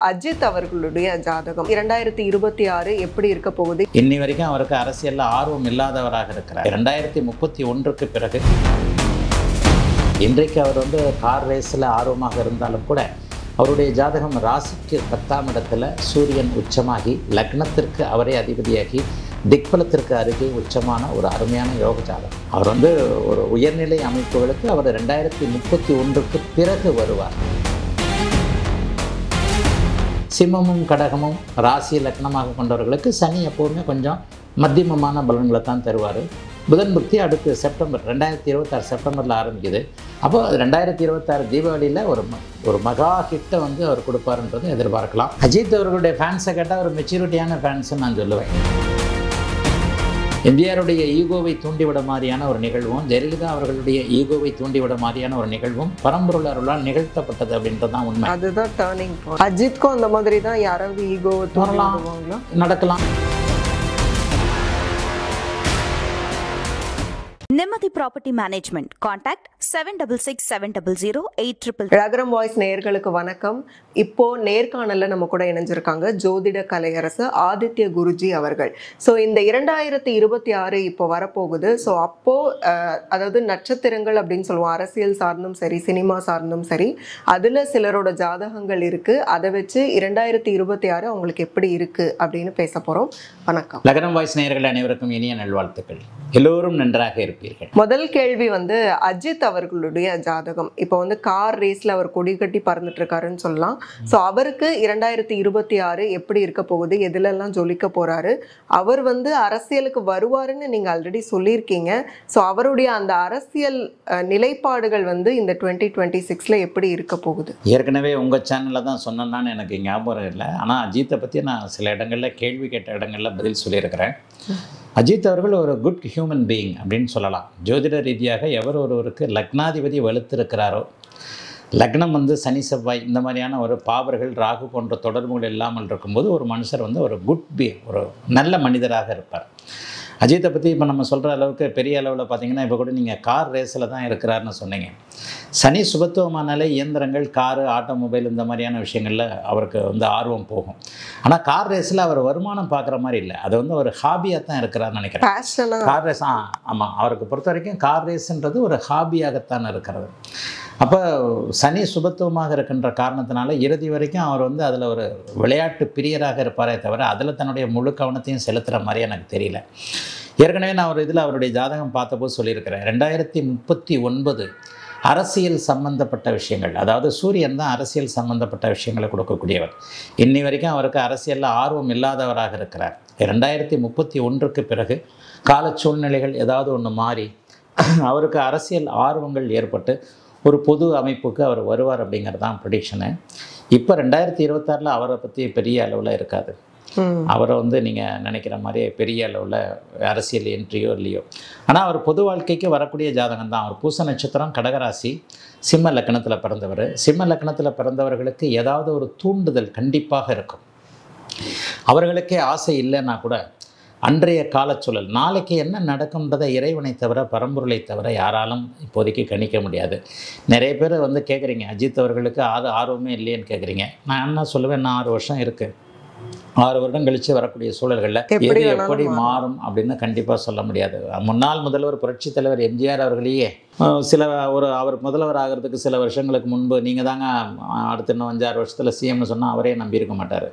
அஜித் அவர்களுடைய ஜாதகம் 2026 எப்படி இருக்க போகுது? இன்னி வரைக்கும் அவருக்கு அரசியல்ல ஆர்வம் இல்லாதவராக இருக்கிறார். 2031க்கு பிறகு இன்றைக்கு அவர் கார் ரேஸில் ஆர்வமாக இருந்தாலும் கூட அவருடைய ஜாதகம் ராசிக்கு 10ஆம் இடத்துல சூரியன் உச்சமாகி லக்னத்திற்கு அவரே அதிபதியாகி திக்பலத்திற்கு அருகே உச்சமான ஒரு அருமையான யோக ஜாதகம். அவர் ஒரு உயர்நிலை அமைப்புகளுக்கு அவர் 2031க்கு பிறகு வருவார். சிம்மமும் கடகமும் ராசி லக்னமாக கொண்டவர்களுக்கு சனி எப்போவுமே கொஞ்சம் மத்தியமமான பலன்களை தான் தருவார். புதன் புக்தி அடுத்து செப்டம்பர் 2026 செப்டம்பரில் ஆரம்பிக்குது. அப்போ 2026 தீபாவளியில் ஒரு மகா ஹிட்டை அவர் கொடுப்பாருன்றதை எதிர்பார்க்கலாம். அஜித் அவர்களுடைய ஃபேன்ஸை கேட்டால் ஒரு மெச்சூரிட்டியான ஃபேன்ஸுன்னு நான் சொல்லுவேன். எம்ஜிஆருடைய ஈகோவை தூண்டிவிட மாதிரியான ஒரு நிகழ்வும் ஜெயலலிதா அவர்களுடைய ஈகோவை தூண்டிவிட மாதிரியான ஒரு நிகழ்வும் பரம்பொருள் அருளால் நிகழ்த்தப்பட்டது அப்படின்றது தான் உண்மை. அதுதான் டர்னிங் பாயிண்ட். அஜித்க்கும் அந்த மாதிரி தான் யாராவது ஈகோவை தூண்டலாம் நடக்கலாம். நிம்மதி ப்ராப்பர்ட்டி மேனேஜ்மெண்ட். கான்டாக்ட் 7667008800. ரகரம் வாய்ஸ் நேயர்களுக்கு வணக்கம். இப்போ நேர்காணல்ல நம்ம கூட இணைஞ்சிருக்காங்க ஜோதிட கலையரசு ஆதித்ய குருஜி அவர்கள். ஸோ இந்த 2026 இப்போ வரப்போகுது. ஸோ அப்போ அதாவது நட்சத்திரங்கள் அப்படின்னு சொல்லுவோம், அரசியல் சார்ந்தும் சரி சினிமா சார்ந்தும் சரி, அதில் சிலரோட ஜாதகங்கள் இருக்கு. அதை வச்சு 2026 அவங்களுக்கு எப்படி இருக்கு அப்படின்னு பேச போறோம். வணக்கம். ரகரம் வாய்ஸ் நேயர்கள் அனைவருக்கும் இனிய நல்வாழ்த்துக்கள். எல்லோரும் நன்றாக இருப்பீர்கள். முதல் கேள்வி அஜித் அவர்களுடைய ஜாதகம். இப்போ கார் ரேஸ்ல அவர் கொடி கட்டி பறந்துட்டு இருக்காருன்னு சொல்லலாம். ஸோ அவருக்கு 2026 எப்படி இருக்க போகுது, எதுலெல்லாம் ஜொலிக்க போறாரு, அவர் அரசியலுக்கு வருவாருன்னு நீங்க ஆல்ரெடி சொல்லியிருக்கீங்க. ஸோ அவருடைய அந்த அரசியல் நிலைப்பாடுகள் இந்த 2026ல எப்படி இருக்க போகுது? ஏற்கனவே உங்கள் சேனலில் தான் சொன்னேன்னு எனக்கு ஞாபகம் இல்லை. ஆனால் அஜித்தை பற்றி நான் சில இடங்களில் கேள்வி கேட்ட இடங்களில் பதில் சொல்லியிருக்கிறேன். அஜித் அவர்கள் ஒரு குட் ஹியூமன் பீயிங் அப்படின்னு சொல்லலாம். ஜோதிட ரீதியாக எவர் ஒருவருக்கு லக்னாதிபதி வலுத்திருக்கிறாரோ, லக்னம் சனி செவ்வாய் இந்த மாதிரியான ஒரு பாவர்கள் ராகு போன்ற தொடர்புகள் இல்லாமல் இருக்கும்போது ஒரு மனுஷர் ஒரு ஒரு நல்ல மனிதராக இருப்பார். அஜித்தை பற்றி இப்போ நம்ம சொல்கிற அளவுக்கு பெரிய அளவில் பார்த்திங்கன்னா இப்போ கூட நீங்கள் கார் ரேஸில் தான் இருக்கிறாருன்னு சொன்னீங்க. சனி சுபத்துவமானாலே இயந்திரங்கள், காரு, ஆட்டோமொபைல் இந்த மாதிரியான விஷயங்களில் அவருக்கு ஆர்வம் போகும். ஆனால் கார் ரேஸில் அவர் வருமானம் பார்க்குற மாதிரி இல்லை. அது ஒரு ஹாபியாக தான் இருக்கிறாருன்னு நினைக்கிறேன். கார் ரேஸ் ஆமாம், அவருக்கு பொறுத்த வரைக்கும் கார் ரேஸுன்றது ஒரு ஹாபியாகத்தான் இருக்கிறது. அப்போ சனி சுபத்துவமாக இருக்கின்ற காரணத்தினால இறுதி வரைக்கும் அவர் அதில் ஒரு விளையாட்டு பிரியராக இருப்பாரே தவிர அதில் தன்னுடைய முழு கவனத்தையும் செலுத்துகிற மாதிரி எனக்கு தெரியல. ஏற்கனவே நான் ஒரு இதில் அவருடைய ஜாதகம் பார்த்தபோது சொல்லியிருக்கிறேன். 2039 அரசியல் சம்பந்தப்பட்ட விஷயங்கள், அதாவது சூரியன் தான் அரசியல் சம்பந்தப்பட்ட விஷயங்களை கொடுக்கக்கூடியவர். இன்னி வரைக்கும் அவருக்கு அரசியலில் ஆர்வம் இல்லாதவராக இருக்கிறார். 2031க்கு பிறகு கால சூழ்நிலைகள் ஏதாவது ஒன்று மாறி அவருக்கு அரசியல் ஆர்வங்கள் ஏற்பட்டு ஒரு பொது அமைப்புக்கு அவர் வருவார் அப்படிங்கிறது தான் ப்ரெடிக்ஷனு. இப்போ 2026 அவரை பற்றி பெரிய அளவில் இருக்காது. அவரை நீங்கள் நினைக்கிற மாதிரியே பெரிய அளவில் அரசியல் என்ட்ரியோ இல்லையோ. ஆனால் அவர் பொது வாழ்க்கைக்கு வரக்கூடிய ஜாதகம் தான். அவர் பூச நட்சத்திரம், கடகராசி, சிம்ம லக்னத்தில் பிறந்தவர். சிம்ம லக்னத்தில் பிறந்தவர்களுக்கு ஏதாவது ஒரு தூண்டுதல் கண்டிப்பாக இருக்கும். அவர்களுக்கே ஆசை இல்லைன்னா கூட அன்றைய காலச்சூழல் நாளைக்கு என்ன நடக்கும்ன்றதை இறைவனை தவிர பரம்பொருளை தவிர யாராலும் இப்போதைக்கு கணிக்க முடியாது. நிறைய பேர் கேட்குறீங்க அஜித் அவர்களுக்கு ஆர்வமே இல்லையேன்னு கேட்குறீங்க. நான் என்ன சொல்லுவேன், நான் 6 வருஷம் இருக்குது. 6 வருடம் கழித்து வரக்கூடிய சூழல்களில் எது எப்படி மாறும் அப்படின்னு கண்டிப்பாக சொல்ல முடியாது. முன்னாள் முதல்வர் புரட்சித் தலைவர் எம்ஜிஆர் அவர்களையே அவர் முதல்வர் ஆகிறதுக்கு சில வருஷங்களுக்கு முன்பு நீங்கள் தாங்க அடுத்த இன்னும் 5-6 வருஷத்தில் சிஎம்னு சொன்னால் அவரே நம்பியிருக்க மாட்டார்.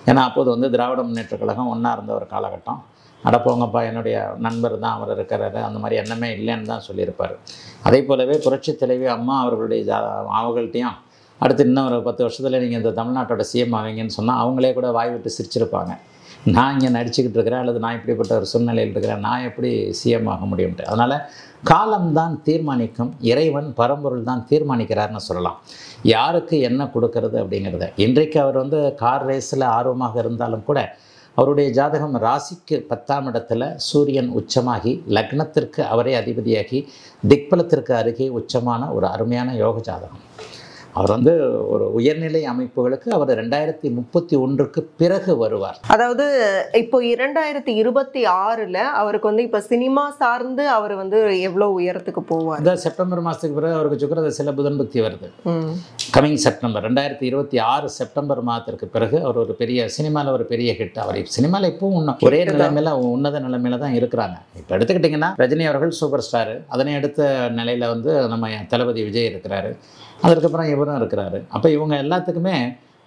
ஏன்னா அப்போது திராவிட முன்னேற்ற கழகம் ஒன்றா இருந்த ஒரு காலகட்டம். அடப்போங்கப்பா என்னுடைய நண்பர் தான் அவர் இருக்கிறாரு, அந்த மாதிரி எண்ணமே இல்லைன்னு தான் சொல்லியிருப்பார். அதே போலவே புரட்சித் தலைவி அம்மா அவர்களுடைய அவங்கள்ட்டையும் அடுத்து இன்னும் ஒரு 10 வருஷத்தில் நீங்கள் இந்த தமிழ்நாட்டோட சிஎம் ஆவீங்கன்னு சொன்னால் அவங்களே கூட வாய் விட்டு சிரிச்சிருப்பாங்க. நான் இங்கே நடிச்சுக்கிட்டு இருக்கிறேன், அல்லது நான் இப்படிப்பட்ட ஒரு சூழ்நிலையில் இருக்கிறேன், நான் எப்படி சிஎம் ஆக முடியும்ட்டு. அதனால் காலம்தான் தீர்மானிக்கும், இறைவன் பரம்பொருள் தான் தீர்மானிக்கிறார்னு சொல்லலாம் யாருக்கு என்ன கொடுக்கறது அப்படிங்கிறத. இன்றைக்கு அவர் கார் ரேஸில் ஆர்வமாக இருந்தாலும் கூட அவருடைய ஜாதகம் ராசிக்கு 10ஆம் இடத்துல சூரியன் உச்சமாகி லக்னத்திற்கு அவரே அதிபதியாகி திக்பலத்திற்கு அருகே உச்சமான ஒரு அருமையான யோக ஜாதகம். அவர் வந்து ஒரு உயர்நிலை அமைப்புகளுக்கு அவர் 2031க்கு பிறகு வருவார். அதாவது இப்போ 2026ல் அவருக்கு வந்து இப்போ சினிமா சார்ந்து அவர் வந்து எவ்வளோ உயரத்துக்கு போவார்? இந்த செப்டம்பர் மாதத்துக்கு பிறகு அவருக்கு சுக்கிரதசையில் புதன் பக்தி வருது. கமிங் செப்டம்பர் 2026 செப்டம்பர் மாதத்திற்கு பிறகு அவர் ஒரு பெரிய சினிமாவில் ஒரு பெரிய ஹிட். அவர் சினிமாவில் இப்போவும் இன்னும் ஒரே நிலைமையில உன்னத நிலைமையில தான் இருக்கிறாங்க. இப்போ எடுத்துக்கிட்டிங்கன்னா ரஜினி அவர்கள் சூப்பர் ஸ்டாரு, அதனை அடுத்த நிலையில் வந்து நம்ம தளபதி விஜய் இருக்கிறாரு, அதுக்கப்புறம் இவரும் இருக்கிறாரு. அப்போ இவங்க எல்லாத்துக்குமே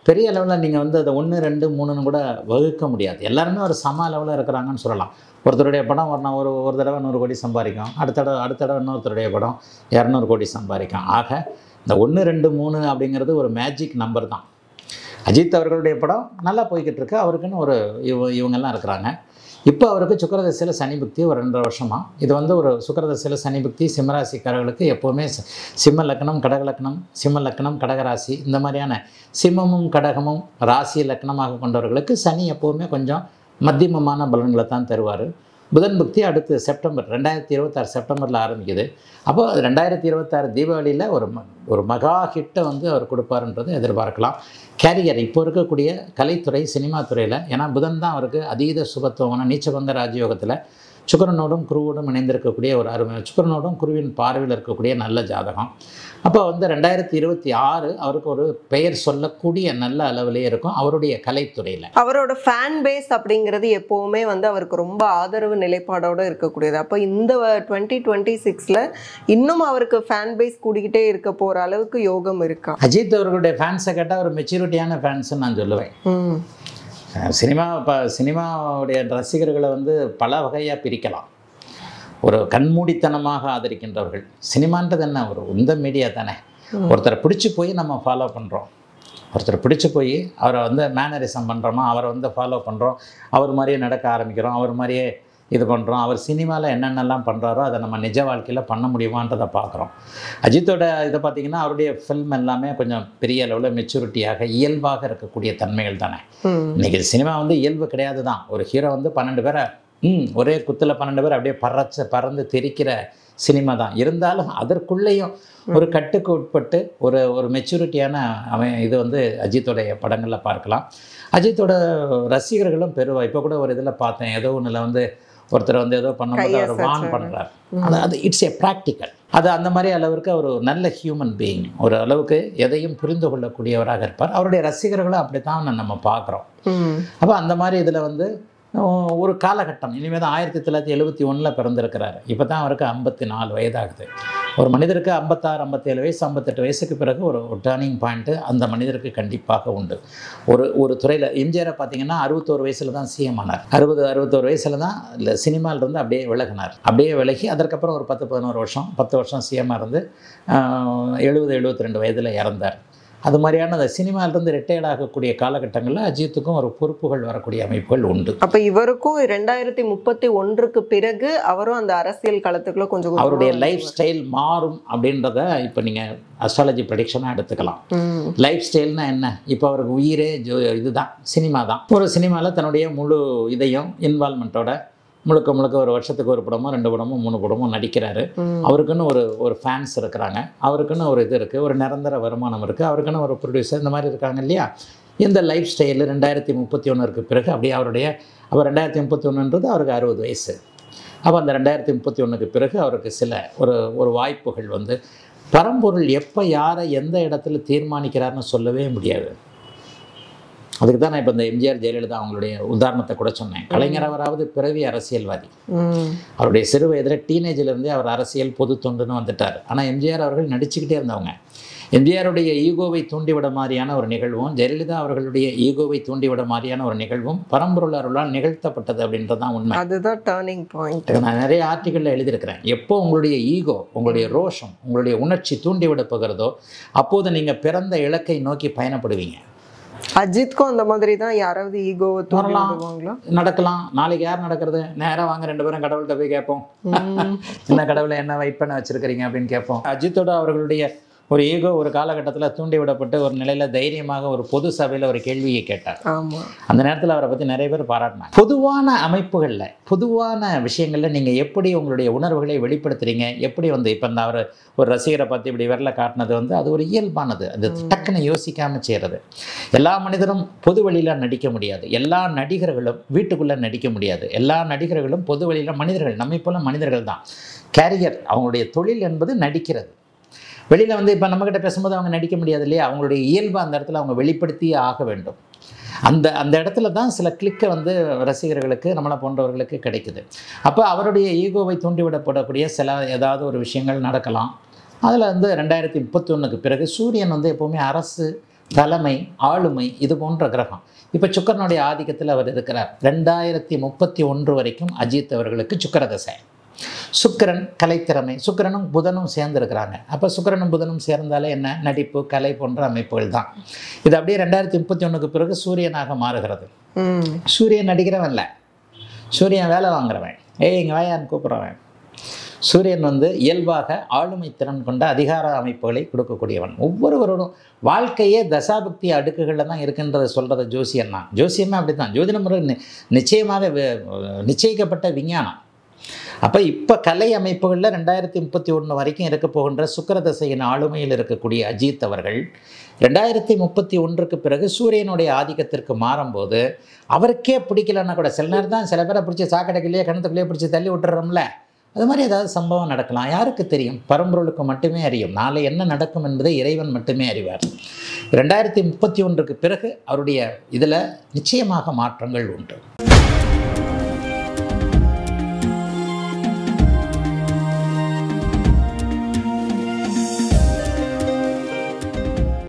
பெரிய அளவில் நீங்கள் வந்து அதை 1, 2, 3ன்னு கூட வகுக்க முடியாது. எல்லாருமே ஒரு சம அளவில் இருக்கிறாங்கன்னு சொல்லலாம். ஒருத்தருடைய படம் ஒரு தடவை 100 கோடி சம்பாதிக்கும், அடுத்த தடவை இன்னொருத்தருடைய படம் 200 கோடி சம்பாதிக்கும். ஆக இந்த 1, 2, 3 அப்படிங்கிறது ஒரு மேஜிக் நம்பர் தான். அஜித் அவர்களுடைய படம் நல்லா போய்கிட்டு இருக்கு, அவருக்குன்னு ஒரு இவங்கெல்லாம் இருக்கிறாங்க. இப்போ அவருக்கு சுக்கிரதசையில் சனி புக்தி ஒரு 2.5 வருஷமாக. இது வந்து ஒரு சுக்கிரதசையில் சனி புக்தி சிம்மராசிக்காரர்களுக்கு எப்போவுமே சிம்ம லக்னம் கடக லக்னம், சிம்ம லக்னம் கடகராசி, இந்த மாதிரியான சிம்மமும் கடகமும் ராசி லக்னமாக கொண்டவர்களுக்கு சனி எப்போவுமே கொஞ்சம் மத்தியமமான பலன்களை தான் தருவார். புதன் புக்தி அடுத்து செப்டம்பர் 2026 செப்டம்பரில் ஆரம்பிக்குது. அப்போ 2026 தீபாவளியில் ஒரு மகா ஹிட்டை வந்து அவர் கொடுப்பாருன்றது எதிர்பார்க்கலாம். கேரியர் இப்போ இருக்கக்கூடிய கலைத்துறை சினிமா துறையில், ஏன்னா புதன் தான் அவருக்கு அதீத சுபத்துவமான நீச்சபங்க ராஜயோகத்தில் சுக்கிரனோடும் குருவோடும் இணைந்திருக்கக்கூடிய ஒரு அருமை, சுக்கிரனோடும் குருவின் பார்வையில் இருக்கக்கூடிய நல்ல ஜாதகம். அப்போ வந்து 2026 அவருக்கு ஒரு பெயர் சொல்லக்கூடிய நல்ல அளவிலே இருக்கும் அவருடைய கலைத்துறையில். அவரோட ஃபேன் பேஸ் அப்படிங்கிறது எப்போவுமே வந்து அவருக்கு ரொம்ப ஆதரவு நிலைப்பாடோடு இருக்கக்கூடியது. அப்போ இந்த 2026ல் இன்னும் அவருக்கு ஃபேன் பேஸ் கூடிக்கிட்டே இருக்க போகிற அளவுக்கு யோகம் இருக்கா? அஜித் அவர்களுடைய ஃபேன்ஸை கேட்டால் ஒரு மெச்சூரிட்டியான ஃபேன்ஸ்ன்னு நான் சொல்லுவேன். சினிமாவுடைய ரசிகர்களை வந்து பல வகையாக பிரிக்கலாம். ஒரு கண்மூடித்தனமாக ஆதரிக்கின்றவர்கள், சினிமான்றது என்ன ஒரு உந்த மீடியா தானே, ஒருத்தரை பிடிச்சி போய் நம்ம ஃபாலோ பண்ணுறோம், ஒருத்தர் பிடிச்சி போய் அவரை வந்து மேனரிசம் பண்ணுறோமா, அவரை வந்து ஃபாலோ பண்ணுறோம், அவர் மாதிரியே நடக்க ஆரம்பிக்கிறோம், அவர் மாதிரியே இது பண்ணுறோம், அவர் சினிமாவில் என்னென்னலாம் பண்ணுறாரோ அதை நம்ம நிஜ வாழ்க்கையில் பண்ண முடியுமான்றதை பார்க்குறோம். அஜித்தோட இதை பார்த்திங்கன்னா அவருடைய ஃபில்ம் எல்லாமே கொஞ்சம் பெரிய அளவில் மெச்சூரிட்டியாக இயல்பாக இருக்கக்கூடிய தன்மைகள் தானே. இன்றைக்கி சினிமா வந்து இயல்பு கிடையாது தான். ஒரு ஹீரோ வந்து 12 பேரை ஒரே குத்தில் 12 பேர் அப்படியே பறந்து தெரிக்கிற சினிமா தான். இருந்தாலும் அதற்குள்ளேயும் ஒரு கட்டுக்கு உட்பட்டு ஒரு மெச்சூரிட்டியான இது வந்து அஜித்தோடைய படங்களில் பார்க்கலாம். அஜித்தோட ரசிகர்களும் பெருவா. இப்போ கூட ஒரு இதில் பார்த்தேன், ஏதோ ஒன்றில் வந்து ஒருத்தர் வந்து ஏதோ பண்ணும்போது அவர் வான் பண்ணுறார். அது இட்ஸ் ஏ ப்ராக்டிக்கல். அது அந்த மாதிரி அளவுக்கு அவர் நல்ல ஹியூமன் பீயிங், ஒரு அளவுக்கு எதையும் புரிந்து கொள்ளக்கூடியவராக இருப்பார். அவருடைய ரசிகர்களும் அப்படி தான் நம்ம பார்க்குறோம். அப்போ அந்த மாதிரி இதில் வந்து ஒரு காலகட்டம், இனிமேல் தான் 1971 பிறந்திருக்கிறார். இப்போ தான் அவருக்கு 54 வயதாகுது. ஒரு மனிதருக்கு 56, 57 வயசு, 58 வயசுக்கு பிறகு ஒரு டேர்னிங் பாயிண்ட்டு அந்த மனிதருக்கு கண்டிப்பாக உண்டு. ஒரு துறையில் எம்ஜிஆரை பார்த்தீங்கன்னா 61 வயசில் தான் சிஎம் ஆனார். 61 வயசில் தான் இல்லை சினிமாவிலிருந்து அப்படியே விலகினார். அப்படியே விலகி அதற்கப்புறம் ஒரு 10 வருஷம் சிஎம்மாக இருந்து 72 வயதில் இறந்தார். அது மாதிரியான அந்த சினிமாவிலிருந்து ரிட்டையர்ட் ஆகக்கூடிய காலகட்டங்களில் அஜித்துக்கும் ஒரு பொறுப்புகள் வரக்கூடிய அமைப்புகள் உண்டு. அப்போ இவருக்கும் 2031க்கு பிறகு அவரும் அந்த அரசியல் களத்துக்குள்ள கொஞ்சம் அவருடைய லைஃப் ஸ்டைல் மாறும் அப்படின்றத இப்போ நீங்கள் அஸ்ட்ராலஜி ப்ரெடிக்ஷனாக எடுத்துக்கலாம். லைஃப் ஸ்டைல்னா என்ன? இப்போ அவருக்கு உயிரே இதுதான், சினிமா தான். ஒரு சினிமாவில் தன்னுடைய முழு இதையும் இன்வால்மெண்ட்டோட முழுக்க ஒரு வருஷத்துக்கு ஒரு படமோ 2 படமோ 3 படமோ நடிக்கிறாரு. அவருக்குன்னு ஒரு ஃபேன்ஸ் இருக்கிறாங்க, அவருக்குன்னு ஒரு இது இருக்குது, ஒரு நிரந்தர வருமானம் இருக்குது, அவருக்குன்னு ஒரு ப்ரொடியூசர், இந்த மாதிரி இருக்காங்க இல்லையா. இந்த லைஃப் ஸ்டைலு 2031க்கு பிறகு அப்படியே அவர் 2031ன்றது அவருக்கு 60 வயசு. அப்போ அந்த 2031க்கு பிறகு அவருக்கு சில ஒரு வாய்ப்புகள் வந்து பரம்பொருள் எப்போ யாரை எந்த இடத்துல தீர்மானிக்கிறார்னு சொல்லவே முடியாது. அதுக்கு தான் நான் இப்போ இந்த எம்ஜிஆர் ஜெயலலிதா அவங்களுடைய உதாரணத்தை கூட சொன்னேன். கலைஞர் அவராவது பிறவி அரசியல்வாதி. அவருடைய சிறு வயதில் டீனேஜிலிருந்தே அவர் அரசியல் பொது தொண்டுன்னு வந்துட்டார். ஆனால் எம்ஜிஆர் அவர்கள் நடிச்சுக்கிட்டே இருந்தவங்க. எம்ஜிஆருடைய ஈகோவை தூண்டிவிட மாதிரியான ஒரு நிகழ்வும், ஜெயலலிதா அவர்களுடைய ஈகோவை தூண்டிவிட மாதிரியான ஒரு நிகழ்வும் பரம்பொருள் அருளால் நிகழ்த்தப்பட்டது அப்படின்றது தான் உண்மை. அதுதான் டர்னிங் பாயிண்ட். நான் நிறைய ஆர்டிக்கலில் எழுதியிருக்கிறேன். எப்போ உங்களுடைய ஈகோ, உங்களுடைய ரோஷம், உங்களுடைய உணர்ச்சி தூண்டிவிட போகிறதோ அப்போது நீங்கள் பிறந்த இலக்கை நோக்கி பயணப்படுவீங்க. அஜித்க்கும் அந்த மாதிரி தான் யாராவது ஈகோவை தூண்டுவாங்களா? நடக்கலாம். நாளைக்கு யார் நடக்கிறது? நேராக வாங்க 2 பேரும் கடவுள்கிட்ட போய் கேட்போம், என்ன கடவுளை என்ன வெயிட் பண்ண வச்சிருக்கிறீங்க அப்படின்னு கேட்போம். அஜித்தோட அவர்களுடைய ஒரு ஈகோ ஒரு காலகட்டத்தில் தூண்டி விடப்பட்டு ஒரு நிலையில் தைரியமாக ஒரு பொது சபையில் ஒரு கேள்வியை கேட்டார். ஆமாம். அந்த நேரத்தில் அவரை பற்றி நிறைய பேர் பாராட்டினாங்க. பொதுவான அமைப்புகளில் பொதுவான விஷயங்களில் நீங்கள் எப்படி உங்களுடைய உணர்வுகளை வெளிப்படுத்துறீங்க, எப்படி இப்போ இந்த அவர் ஒரு ரசிகரை பார்த்து இப்படி விரலை காட்டினது அது ஒரு இயல்பானது. அது டக்குன்னு யோசிக்காமல் செய்கிறது. எல்லா மனிதரும் பொது வழியில் நடிக்க முடியாது. எல்லா நடிகர்களும் வீட்டுக்குள்ளே நடிக்க முடியாது. எல்லா நடிகர்களும் பொது வழியில் மனிதர்கள், நம்மை போல மனிதர்கள் தான். கேரியர், அவங்களுடைய தொழில் என்பது நடிக்கிறது. வெளியில் இப்போ நம்மக்கிட்ட பேசும்போது அவங்க நடிக்க முடியாது இல்லையா? அவங்களுடைய இயல்பு அந்த இடத்துல அவங்க வெளிப்படுத்தியே ஆக வேண்டும். அந்த இடத்துல தான் சில கிளிக்கை ரசிகர்களுக்கு, நம்மளை போன்றவர்களுக்கு கிடைக்குது. அப்போ அவருடைய ஈகோவை தூண்டிவிடப்படக்கூடிய சில ஏதாவது ஒரு விஷயங்கள் நடக்கலாம். அதில் 2031க்கு பிறகு சூரியன் எப்போவுமே அரசு, தலைமை, ஆளுமை இது போன்ற கிரகம். இப்போ சுக்கிரனுடைய ஆதிக்கத்தில் அவர் இருக்கிறார். 2031 வரைக்கும் அஜித் அவர்களுக்கு சுக்கிர தசை. சுக்கிரன் கலைத்திறமை, சுக்கிரனும் புதனும் சேர்ந்துருக்கிறாங்க. அப்போ சுக்கிரனும் புதனும் சேர்ந்தாலே என்ன, நடிப்பு, கலை போன்ற அமைப்புகள் தான். இது அப்படியே 2031க்கு பிறகு சூரியனாக மாறுகிறது. சூரியன் நடிக்கிறவன் இல்லை, சூரியன் வேலை வாங்குறவன். இங்கே வாயான்னு கூப்பிட்றவன். சூரியன் இயல்பாக ஆளுமை திறன் கொண்ட அதிகார அமைப்புகளை கொடுக்கக்கூடியவன். ஒவ்வொருவரோடும் வாழ்க்கையே தசாபக்தி அடுக்குகளில் தான் இருக்குன்றதை சொல்கிறது ஜோசியம் தான். ஜோசியமே அப்படி தான். ஜோதிட முறை நிச்சயமாக நிச்சயிக்கப்பட்ட விஞ்ஞானம். அப்போ இப்போ கலை அமைப்புகளில் 2031 வரைக்கும் இருக்க போகின்ற சுக்கிர தசையின் ஆளுமையில் இருக்கக்கூடிய அஜித் அவர்கள் 2031க்கு பிறகு சூரியனுடைய ஆதிக்கத்திற்கு மாறும்போது அவருக்கே பிடிக்கலன்னா கூட, சில நேரம் தான் சில பேரை பிடிச்சி சாக்கடைக்குள்ளேயே கிணத்துக்குள்ளேயே பிடிச்சி தள்ளி விட்டுறோம்ல, அது மாதிரி ஏதாவது சம்பவம் நடக்கலாம். யாருக்கு தெரியும்? பரம்பொருளுக்கு மட்டுமே அறியும். நாளை என்ன நடக்கும் என்பதை இறைவன் மட்டுமே அறிவார். 2031க்கு பிறகு அவருடைய இதில் நிச்சயமாக மாற்றங்கள் உண்டு.